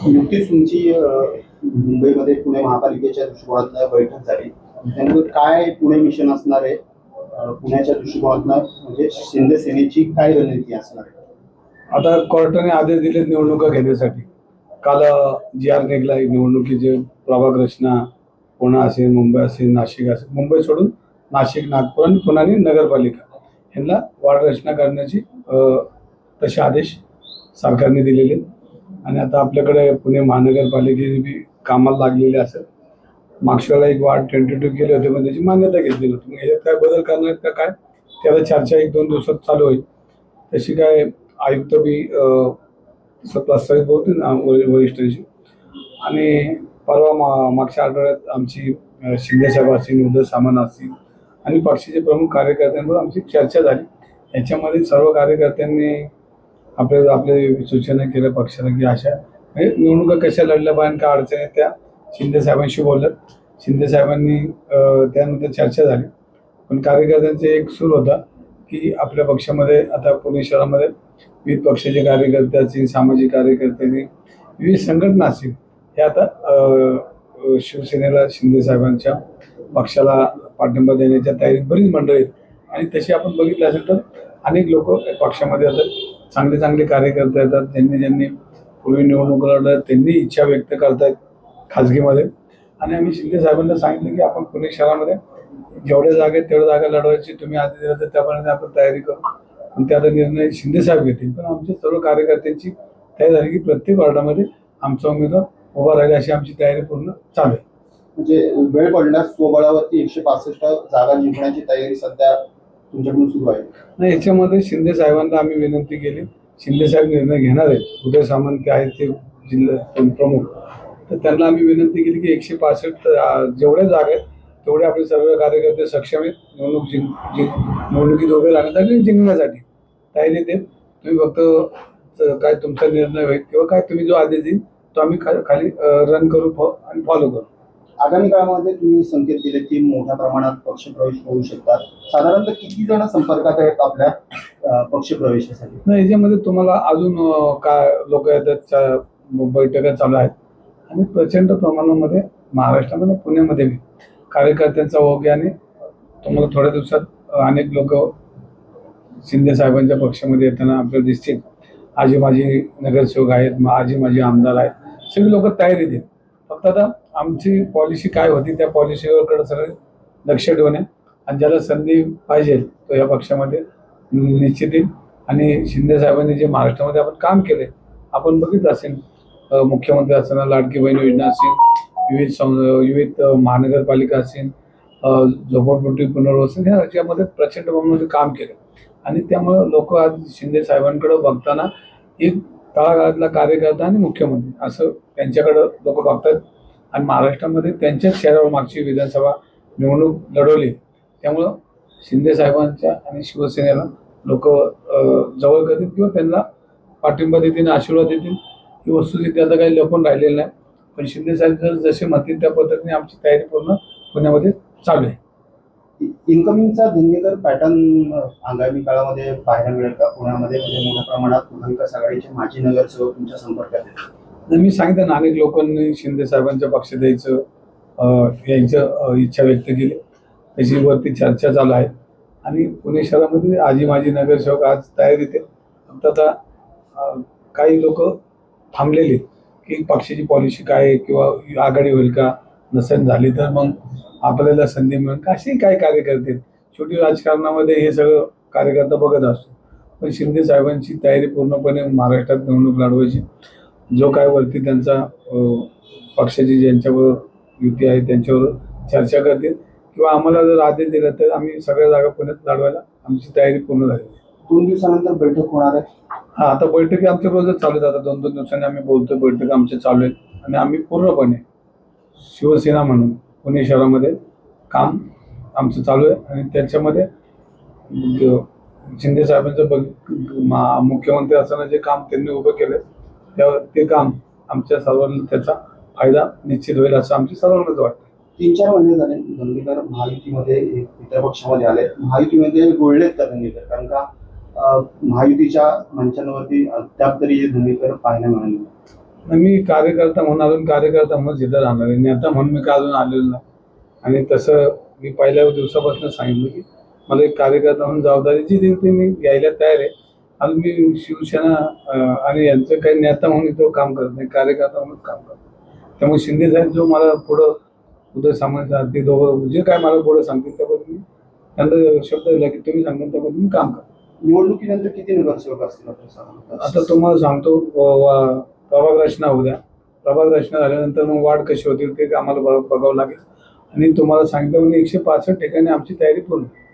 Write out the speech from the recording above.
नुकतीच तुमची मुंबईमध्ये पुणे महापालिकेच्या दृष्टिकोनातनं बैठक झाली. त्यानंतर काय पुणे मिशन असणार आहे? पुण्याच्या दृष्टिकोनातनं म्हणजे शिंदे सेनेची काय रणनीती असणार आहे? आता कोर्टाने आदेश दिलेत निवडणुका घेण्यासाठी. काल जी आर निघाला निवडणुकीचे प्रभाग रचना पुणे असेल, मुंबई असेल, नाशिक असेल, मुंबई सोडून नाशिक, नागपूर आणि पुणे आणि नगरपालिका यांना वार्ड रचना करण्याची तसे आदेश सरकारने दिलेले आहेत. आणि आता आपल्याकडे पुणे महानगरपालिकेने बी कामाला लागलेले असेल. मागच्या वेळेला एक वार्ड टेंटेटिव्ह केले होते, पण त्याची मान्यता घेतली नव्हती. मग ह्याच्यात काय बदल करणार आहेत का काय, त्याला चर्चा 1-2 दिवसात चालू होईल. तशी काय आयुक्त बी प्रस्तावित होते ना वरिष्ठांशी. आणि परवा मागच्या आठवड्यात आमची शिंदेसाहेब असतील, उद्धव सामंत असतील आणि पक्षाचे प्रमुख कार्यकर्त्यांवर आमची चर्चा झाली. याच्यामध्ये सर्व कार्यकर्त्यांनी आपले सूचना केल्या पक्षाला की अशा म्हणजे निवडणुका कशा लढल्या पाहिजे, काय अडचणी आहेत त्या शिंदेसाहेबांशी बोलत. शिंदेसाहेबांनी त्यानंतर चर्चा झाली. पण कार्यकर्त्यांचा एक सूर होता की आपल्या पक्षामध्ये आता पुणे शहरामध्ये विविध पक्षाचे कार्यकर्ते असतील, सामाजिक कार्यकर्ते असतील, विविध संघटना असतील, हे आता शिवसेनेला शिंदेसाहेबांच्या पक्षाला पाठिंबा देण्याच्या तयारीत बरीच मंडळी आहेत. आणि तशी आपण बघितलं असेल तर अनेक लोक पक्षामध्ये आता चांगले चांगले कार्यकर्ते येतात. ज्यांनी पूर्वी निवडणूक लढल्या त्यांनी इच्छा व्यक्त करतायत खाजगीमध्ये. आणि आम्ही शिंदे साहेबांना सांगितलं की आपण पुणे शहरामध्ये जेवढ्या जागा आहेत तेवढ्या जागा लढवायची तुम्ही आधी दिलं तर त्याप्रमाणे आपण तयारी करू. पण त्याचा निर्णय शिंदे साहेब घेतील. पण आमच्या सर्व कार्यकर्त्यांची तयारी झाली की प्रत्येक वार्डामध्ये आमचा उमेदवार उभा राहील अशी आमची तयारी पूर्ण चालू आहे. म्हणजे वेळ पडल्यास स्वबळावरती 165 जागा जिंकण्याची तयारी सध्या तुमच्याकडून सुरू आहे. नाही, याच्यामध्ये शिंदे साहेबांना आम्ही विनंती केली. शिंदे साहेब निर्णय घेणार आहेत. उदय सामंत ते आहेत ते जिल्हा प्रमुख, तर त्यांना आम्ही विनंती केली की 165 जेवढ्या जागा आहेत तेवढे आपले सर्व कार्यकर्ते सक्षम आहेत निवडणुकीत उभे राहण्यासाठी जिंकण्यासाठी तयारी देत. तुम्ही फक्त काय तुमचा निर्णय होईल किंवा काय तुम्ही जो आदेश देईल तो आम्ही खाली रन करू आणि फॉलो करू. आगामी काळामध्ये तुम्ही संकेत दिले की मोठ्या प्रमाणात पक्षप्रवेश होऊ शकतात. साधारणतः किती जण संपर्कात आहेत आपल्या पक्षप्रवेशासाठी? नाही, याच्यामध्ये तुम्हाला अजून काय लोक येतात, बैठका चालू आहेत. आणि प्रचंड प्रमाणामध्ये महाराष्ट्रामध्ये पुण्यामध्ये बी कार्यकर्त्यांचा ओघ आहे. आणि तुम्हाला थोड्या दिवसात अनेक लोक शिंदे साहेबांच्या पक्षामध्ये येताना आपल्याला दिसतील. आजी माझी नगरसेवक आहेत, आजी माझी आमदार आहेत, सगळी लोक तयारी देत. फक्त आता आमची पॉलिसी काय होती त्या पॉलिसीकडे सगळे लक्ष ठेवणे आणि ज्याला संधी पाहिजे तो या पक्षामध्ये निश्चित येईल. आणि शिंदे साहेबांनी जे महाराष्ट्रामध्ये आपण काम केले आपण बघितलं असेल, मुख्यमंत्री असताना लाडकी बहीण योजना असेल, विविध महानगरपालिका असेल, झोपडपट्टी पुनर्वसन, ह्या याच्यामध्ये प्रचंड प्रमाणामध्ये काम केले. आणि त्यामुळे लोक आज शिंदे साहेबांकडे बघताना एक तळागाळातला कार्यकर्ता आणि मुख्यमंत्री असं त्यांच्याकडं लोक बघतात. आणि महाराष्ट्रामध्ये त्यांच्याच शहरावर मागची विधानसभा निवडणूक लढवली. त्यामुळं शिंदे साहेबांच्या आणि शिवसेनेला लोक जवळ करतील किंवा त्यांना पाठिंबा देतील, आशीर्वाद देतील. ही वस्तुस्थिती आता काही लपून राहिलेली नाही. पण शिंदे साहेब जर जसे म्हणतील त्या पद्धतीने आमची तयारी पूर्ण पुण्यामध्ये चालू आहे. इन्कमिंगचा धंगेकर पॅटर्न आगामी काळामध्ये पाहायला मिळेल का पुण्यामध्ये? म्हणजे मोठ्या प्रमाणात महाविकास आघाडीचे माजी नगरसेवक तुमच्या संपर्कात आहेत? मी सांगितलं ना, अनेक लोकांनी शिंदे साहेबांच्या पक्षात यायचं इच्छा व्यक्त केली. त्याची वरती चर्चा चालू आहे. आणि पुणे शहरामध्ये आजी माजी नगरसेवक आज तयारीत आहेत. फक्त आता काही लोक थांबलेले की पक्षाची पॉलिसी काय आहे किंवा आघाडी होईल का, नसेल झाली तर मग आपल्याला संधी मिळेल का, असेही काही कार्यकर्ते. शेवटी राजकारणामध्ये हे सगळं कार्यकर्ता बघत असतो. पण शिंदे साहेबांची तयारी पूर्णपणे महाराष्ट्रात निवडणूक लढवायची. जो काय वरती त्यांचा पक्षाची ज्यांच्याबरोबर युती आहे त्यांच्यावर चर्चा करतील किंवा आम्हाला जर आदेश दिला तर आम्ही सगळ्या जागा पुण्यात लढवायला आमची तयारी पूर्ण झाली. 2 दिवसानंतर बैठक होणार आहे. हा, आता बैठकी आमच्या रोजच चालू आहेत. आता 2-2 दिवसांनी आम्ही बोलतोय, बैठक आमच्या चालू आहेत. आणि आम्ही पूर्णपणे शिवसेना म्हणून पुणे शहरामध्ये काम आमचं चालू आहे. आणि त्याच्यामध्ये शिंदे साहेबांचं मुख्यमंत्री असताना जे काम त्यांनी उभं केलं ते काम आमच्या सर्वांना त्याचा फायदा निश्चित होईल असं आमच्या सर्वांनाच वाटतं. 3-4 महिने झाले धंगेकर महायुतीमध्ये इतर पक्षामध्ये आले. महायुतीमध्ये गोळलेत का धंगेकर? कारण का महायुतीच्या मंचांवरती अद्याप तरी हे धंगेकर पाहायला मिळाले. मी कार्यकर्ता म्हणून अजून कार्यकर्ता म्हणून तिथं राहणार आहे, नेता म्हणून मी का अजून आलेलो नाही. आणि तसं मी पहिल्या दिवसापासून सांगितलं की मला एक कार्यकर्ता म्हणून जबाबदारी जी देईल ती मी घ्यायला तयार आहे. अजून मी शिवसेना आणि यांचं काही नेता म्हणून इथं काम करत नाही, कार्यकर्ता म्हणून काम करतो. त्यामुळे शिंदे साहेब जो मला पुढं उदय सामंत ते दोघं जे काय मला पुढं सांगतील त्याबद्दल मी त्यांना शब्द दिला की तुम्ही सांगता त्याबद्दल मी काम करतो. निवडणुकीनंतर किती नगरसेवक असतील आपल्या साधारणतः? आता तुम्हाला सांगतो प्रभाग रचना उद्या प्रभाग रचना झाल्यानंतर मग वाढ कशी होतील ते आम्हाला बघावं लागेल. आणि तुम्हाला सांगितलं म्हणजे 165 ठिकाणी आमची तयारी पूर्ण आहे.